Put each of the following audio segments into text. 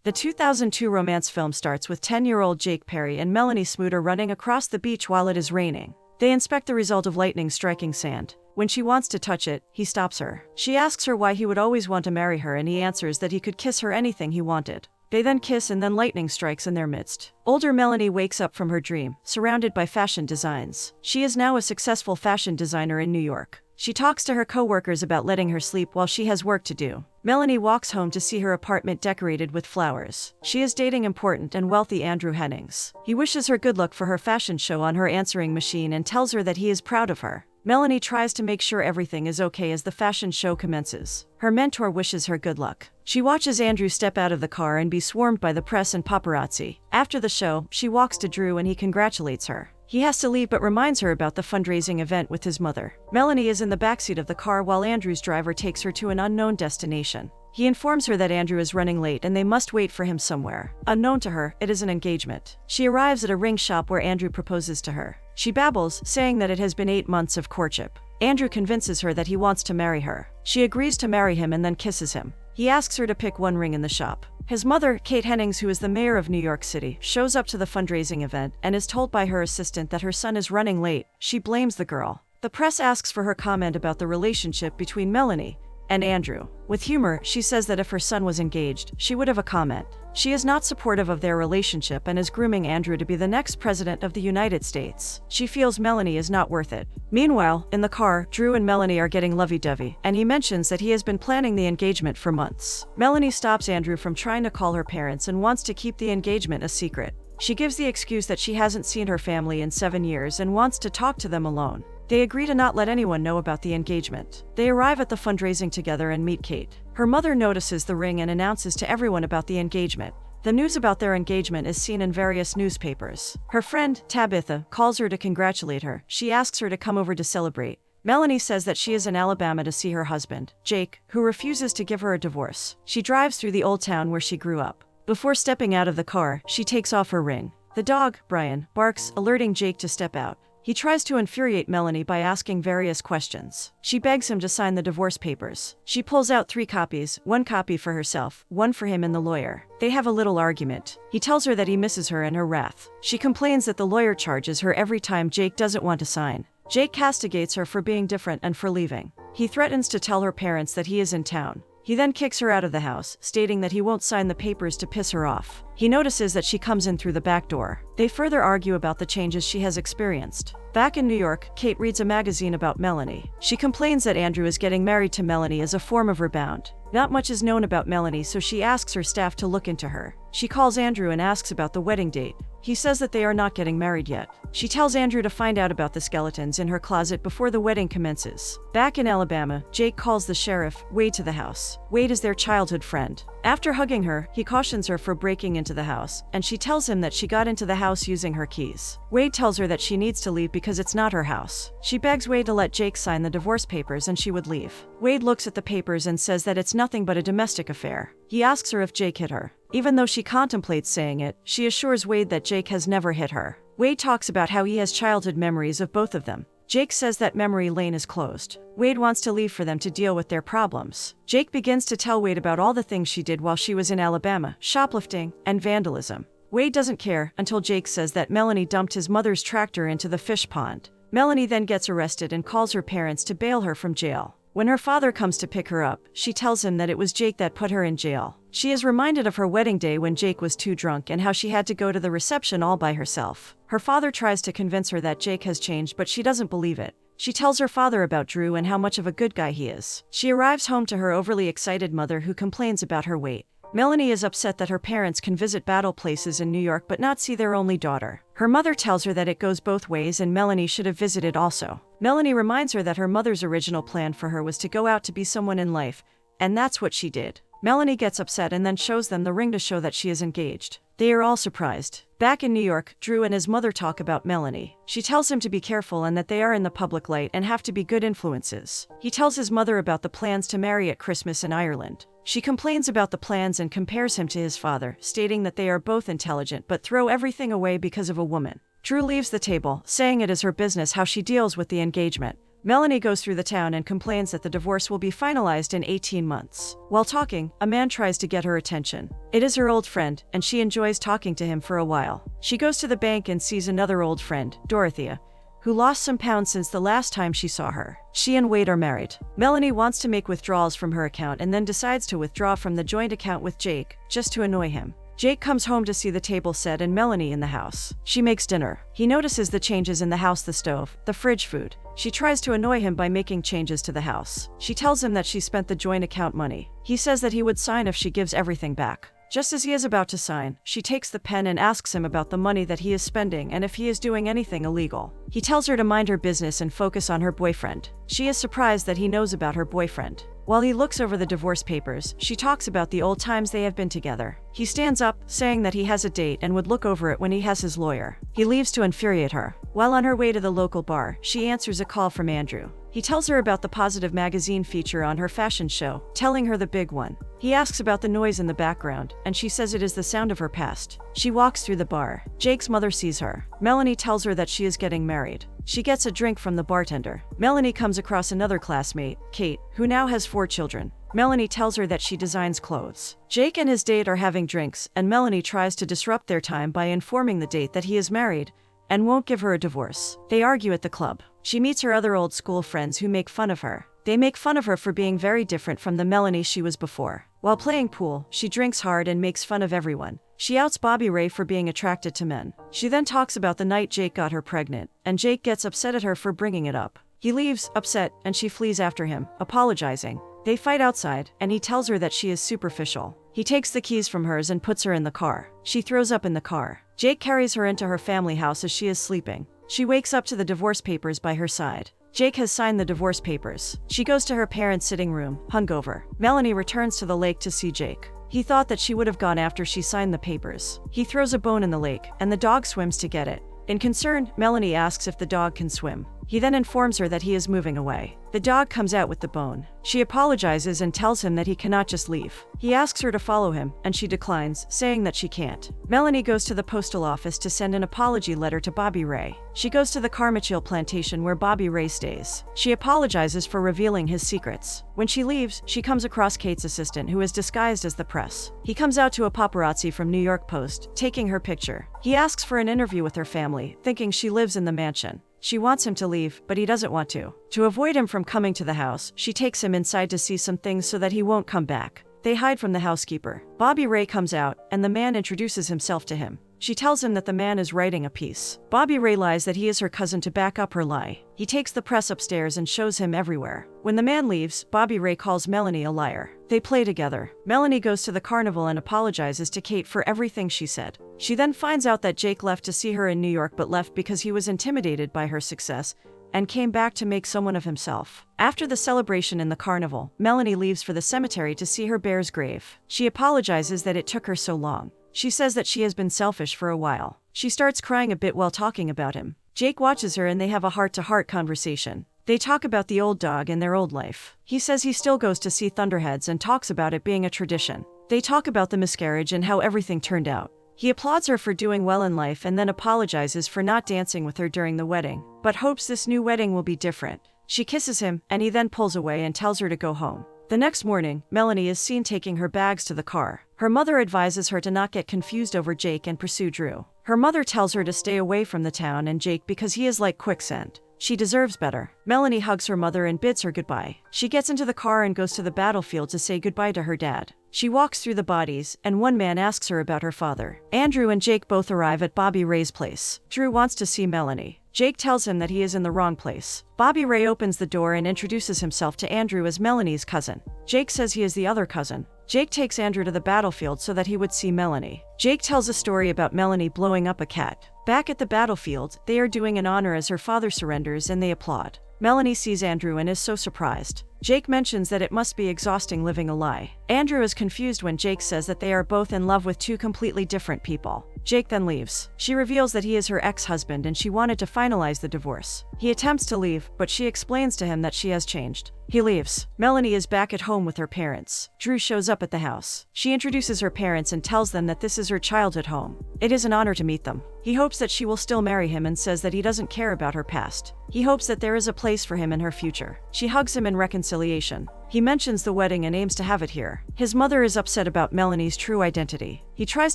The 2002 romance film starts with 10-year-old Jake Perry and Melanie Smuter running across the beach while it is raining. They inspect the result of lightning striking sand. When she wants to touch it, he stops her. She asks her why he would always want to marry her, and he answers that he could kiss her anything he wanted. They then kiss, and then lightning strikes in their midst. Older Melanie wakes up from her dream, surrounded by fashion designs. She is now a successful fashion designer in New York. She talks to her co-workers about letting her sleep while she has work to do. Melanie walks home to see her apartment decorated with flowers. She is dating important and wealthy Andrew Hennings. He wishes her good luck for her fashion show on her answering machine and tells her that he is proud of her. Melanie tries to make sure everything is okay as the fashion show commences. Her mentor wishes her good luck. She watches Andrew step out of the car and be swarmed by the press and paparazzi. After the show, she walks to Drew and he congratulates her. He has to leave but reminds her about the fundraising event with his mother. Melanie is in the backseat of the car while Andrew's driver takes her to an unknown destination. He informs her that Andrew is running late and they must wait for him somewhere. Unknown to her, it is an engagement. She arrives at a ring shop where Andrew proposes to her. She babbles, saying that it has been 8 months of courtship. Andrew convinces her that he wants to marry her. She agrees to marry him and then kisses him. He asks her to pick one ring in the shop. His mother, Kate Hennings, who is the mayor of New York City, shows up to the fundraising event and is told by her assistant that her son is running late. She blames the girl. The press asks for her comment about the relationship between Melanie and Andrew. With humor, she says that if her son was engaged, she would have a comment. She is not supportive of their relationship and is grooming Andrew to be the next president of the United States. She feels Melanie is not worth it. Meanwhile, in the car, Drew and Melanie are getting lovey-dovey, and he mentions that he has been planning the engagement for months. Melanie stops Andrew from trying to call her parents and wants to keep the engagement a secret. She gives the excuse that she hasn't seen her family in 7 years and wants to talk to them alone. They agree to not let anyone know about the engagement. They arrive at the fundraising together and meet Kate. Her mother notices the ring and announces to everyone about the engagement. The news about their engagement is seen in various newspapers. Her friend, Tabitha, calls her to congratulate her. She asks her to come over to celebrate. Melanie says that she is in Alabama to see her husband, Jake, who refuses to give her a divorce. She drives through the old town where she grew up. Before stepping out of the car, she takes off her ring. The dog, Brian, barks, alerting Jake to step out. He tries to infuriate Melanie by asking various questions. She begs him to sign the divorce papers. She pulls out 3 copies, 1 copy for herself, 1 for him and the lawyer. They have a little argument. He tells her that he misses her in her wrath. She complains that the lawyer charges her every time Jake doesn't want to sign. Jake castigates her for being different and for leaving. He threatens to tell her parents that he is in town. He then kicks her out of the house, stating that he won't sign the papers to piss her off. He notices that she comes in through the back door. They further argue about the changes she has experienced. Back in New York, Kate reads a magazine about Melanie. She complains that Andrew is getting married to Melanie as a form of rebound. Not much is known about Melanie, so she asks her staff to look into her. She calls Andrew and asks about the wedding date. He says that they are not getting married yet. She tells Andrew to find out about the skeletons in her closet before the wedding commences. Back in Alabama, Jake calls the sheriff, Wade, to the house. Wade is their childhood friend. After hugging her, he cautions her for breaking into the house, and she tells him that she got into the house using her keys. Wade tells her that she needs to leave because it's not her house. She begs Wade to let Jake sign the divorce papers and she would leave. Wade looks at the papers and says that it's nothing but a domestic affair. He asks her if Jake hit her. Even though she contemplates saying it, she assures Wade that Jake has never hit her. Wade talks about how he has childhood memories of both of them. Jake says that memory lane is closed. Wade wants to leave for them to deal with their problems. Jake begins to tell Wade about all the things she did while she was in Alabama, shoplifting, and vandalism. Wade doesn't care until Jake says that Melanie dumped his mother's tractor into the fish pond. Melanie then gets arrested and calls her parents to bail her from jail. When her father comes to pick her up, she tells him that it was Jake that put her in jail. She is reminded of her wedding day when Jake was too drunk and how she had to go to the reception all by herself. Her father tries to convince her that Jake has changed, but she doesn't believe it. She tells her father about Drew and how much of a good guy he is. She arrives home to her overly excited mother, who complains about her weight. Melanie is upset that her parents can visit battle places in New York but not see their only daughter. Her mother tells her that it goes both ways and Melanie should have visited also. Melanie reminds her that her mother's original plan for her was to go out to be someone in life, and that's what she did. Melanie gets upset and then shows them the ring to show that she is engaged. They are all surprised. Back in New York, Drew and his mother talk about Melanie. She tells him to be careful and that they are in the public light and have to be good influences. He tells his mother about the plans to marry at Christmas in Ireland. She complains about the plans and compares him to his father, stating that they are both intelligent but throw everything away because of a woman. Drew leaves the table, saying it is her business how she deals with the engagement. Melanie goes through the town and complains that the divorce will be finalized in 18 months. While talking, a man tries to get her attention. It is her old friend, and she enjoys talking to him for a while. She goes to the bank and sees another old friend, Dorothea, who lost some pounds since the last time she saw her. She and Wade are married. Melanie wants to make withdrawals from her account and then decides to withdraw from the joint account with Jake, just to annoy him. Jake comes home to see the table set and Melanie in the house. She makes dinner. He notices the changes in the house, the stove, the fridge, food. She tries to annoy him by making changes to the house. She tells him that she spent the joint account money. He says that he would sign if she gives everything back. Just as he is about to sign, she takes the pen and asks him about the money that he is spending and if he is doing anything illegal. He tells her to mind her business and focus on her boyfriend. She is surprised that he knows about her boyfriend. While he looks over the divorce papers, she talks about the old times they have been together. He stands up, saying that he has a date and would look over it when he has his lawyer. He leaves to infuriate her. While on her way to the local bar, she answers a call from Andrew. He tells her about the Positive magazine feature on her fashion show, telling her the big one. He asks about the noise in the background, and she says it is the sound of her past. She walks through the bar. Jake's mother sees her. Melanie tells her that she is getting married. She gets a drink from the bartender. Melanie comes across another classmate, Kate, who now has 4 children. Melanie tells her that she designs clothes. Jake and his date are having drinks, and Melanie tries to disrupt their time by informing the date that he is married and won't give her a divorce. They argue at the club. She meets her other old school friends who make fun of her. They make fun of her for being very different from the Melanie she was before. While playing pool, she drinks hard and makes fun of everyone. She outs Bobby Ray for being attracted to men. She then talks about the night Jake got her pregnant, and Jake gets upset at her for bringing it up. He leaves, upset, and she flees after him, apologizing. They fight outside, and he tells her that she is superficial. He takes the keys from hers and puts her in the car. She throws up in the car. Jake carries her into her family house as she is sleeping. She wakes up to the divorce papers by her side. Jake has signed the divorce papers. She goes to her parents' sitting room, hungover. Melanie returns to the lake to see Jake. He thought that she would have gone after she signed the papers. He throws a bone in the lake, and the dog swims to get it. In concern, Melanie asks if the dog can swim. He then informs her that he is moving away. The dog comes out with the bone. She apologizes and tells him that he cannot just leave. He asks her to follow him, and she declines, saying that she can't. Melanie goes to the postal office to send an apology letter to Bobby Ray. She goes to the Carmichael plantation where Bobby Ray stays. She apologizes for revealing his secrets. When she leaves, she comes across Kate's assistant, who is disguised as the press. He comes out to a paparazzi from New York Post, taking her picture. He asks for an interview with her family, thinking she lives in the mansion. She wants him to leave, but he doesn't want to. To avoid him from coming to the house, she takes him inside to see some things so that he won't come back. They hide from the housekeeper. Bobby Ray comes out, and the man introduces himself to him. She tells him that the man is writing a piece. Bobby Ray lies that he is her cousin to back up her lie. He takes the press upstairs and shows him everywhere. When the man leaves, Bobby Ray calls Melanie a liar. They play together. Melanie goes to the carnival and apologizes to Kate for everything she said. She then finds out that Jake left to see her in New York but left because he was intimidated by her success and came back to make someone of himself. After the celebration in the carnival, Melanie leaves for the cemetery to see her bear's grave. She apologizes that it took her so long. She says that she has been selfish for a while. She starts crying a bit while talking about him. Jake watches her and they have a heart-to-heart conversation. They talk about the old dog and their old life. He says he still goes to see Thunderheads and talks about it being a tradition. They talk about the miscarriage and how everything turned out. He applauds her for doing well in life and then apologizes for not dancing with her during the wedding, but hopes this new wedding will be different. She kisses him, and he then pulls away and tells her to go home. The next morning, Melanie is seen taking her bags to the car. Her mother advises her to not get confused over Jake and pursue Drew. Her mother tells her to stay away from the town and Jake because he is like quicksand. She deserves better. Melanie hugs her mother and bids her goodbye. She gets into the car and goes to the battlefield to say goodbye to her dad. She walks through the bodies, and one man asks her about her father. Andrew and Jake both arrive at Bobby Ray's place. Drew wants to see Melanie. Jake tells him that he is in the wrong place. Bobby Ray opens the door and introduces himself to Andrew as Melanie's cousin. Jake says he is the other cousin. Jake takes Andrew to the battlefield so that he would see Melanie. Jake tells a story about Melanie blowing up a cat. Back at the battlefield, they are doing an honor as her father surrenders and they applaud. Melanie sees Andrew and is so surprised. Jake mentions that it must be exhausting living a lie. Andrew is confused when Jake says that they are both in love with two completely different people. Jake then leaves. She reveals that he is her ex-husband and she wanted to finalize the divorce. He attempts to leave, but she explains to him that she has changed. He leaves. Melanie is back at home with her parents. Drew shows up at the house. She introduces her parents and tells them that this is her childhood home. It is an honor to meet them. He hopes that she will still marry him and says that he doesn't care about her past. He hopes that there is a place for him in her future. She hugs him in reconciliation. He mentions the wedding and aims to have it here. His mother is upset about Melanie's true identity. He tries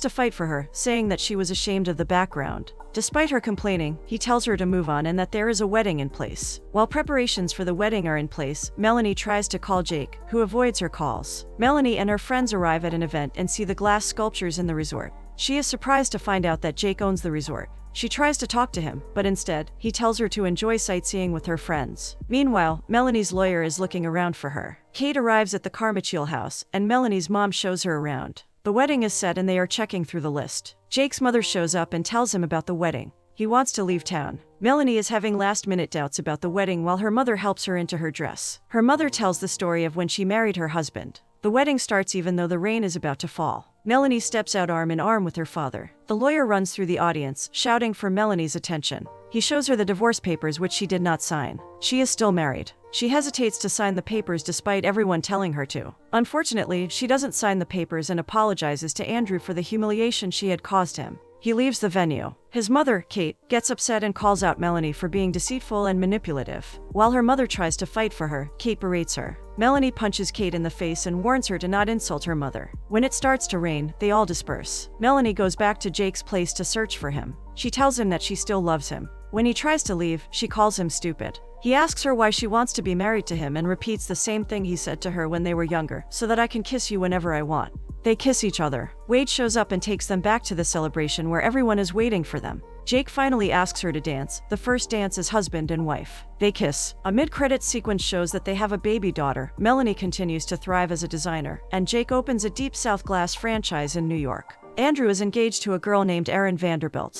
to fight for her, saying that she was ashamed of the background. Despite her complaining, he tells her to move on and that there is a wedding in place. While preparations for the wedding are in place, Melanie tries to call Jake, who avoids her calls. Melanie and her friends arrive at an event and see the glass sculptures in the resort. She is surprised to find out that Jake owns the resort. She tries to talk to him, but instead, he tells her to enjoy sightseeing with her friends. Meanwhile, Melanie's lawyer is looking around for her. Kate arrives at the Carmichael house, and Melanie's mom shows her around. The wedding is set and they are checking through the list. Jake's mother shows up and tells him about the wedding. He wants to leave town. Melanie is having last-minute doubts about the wedding while her mother helps her into her dress. Her mother tells the story of when she married her husband. The wedding starts even though the rain is about to fall. Melanie steps out arm in arm with her father. The lawyer runs through the audience, shouting for Melanie's attention. He shows her the divorce papers which she did not sign. She is still married. She hesitates to sign the papers despite everyone telling her to. Unfortunately, she doesn't sign the papers and apologizes to Andrew for the humiliation she had caused him. He leaves the venue. His mother, Kate, gets upset and calls out Melanie for being deceitful and manipulative. While her mother tries to fight for her, Kate berates her. Melanie punches Kate in the face and warns her to not insult her mother. When it starts to rain, they all disperse. Melanie goes back to Jake's place to search for him. She tells him that she still loves him. When he tries to leave, she calls him stupid. He asks her why she wants to be married to him and repeats the same thing he said to her when they were younger, so that I can kiss you whenever I want. They kiss each other. Wade shows up and takes them back to the celebration where everyone is waiting for them. Jake finally asks her to dance, the first dance as husband and wife. They kiss. A mid-credits sequence shows that they have a baby daughter. Melanie continues to thrive as a designer, and Jake opens a Deep South glass franchise in New York. Andrew is engaged to a girl named Erin Vanderbilt.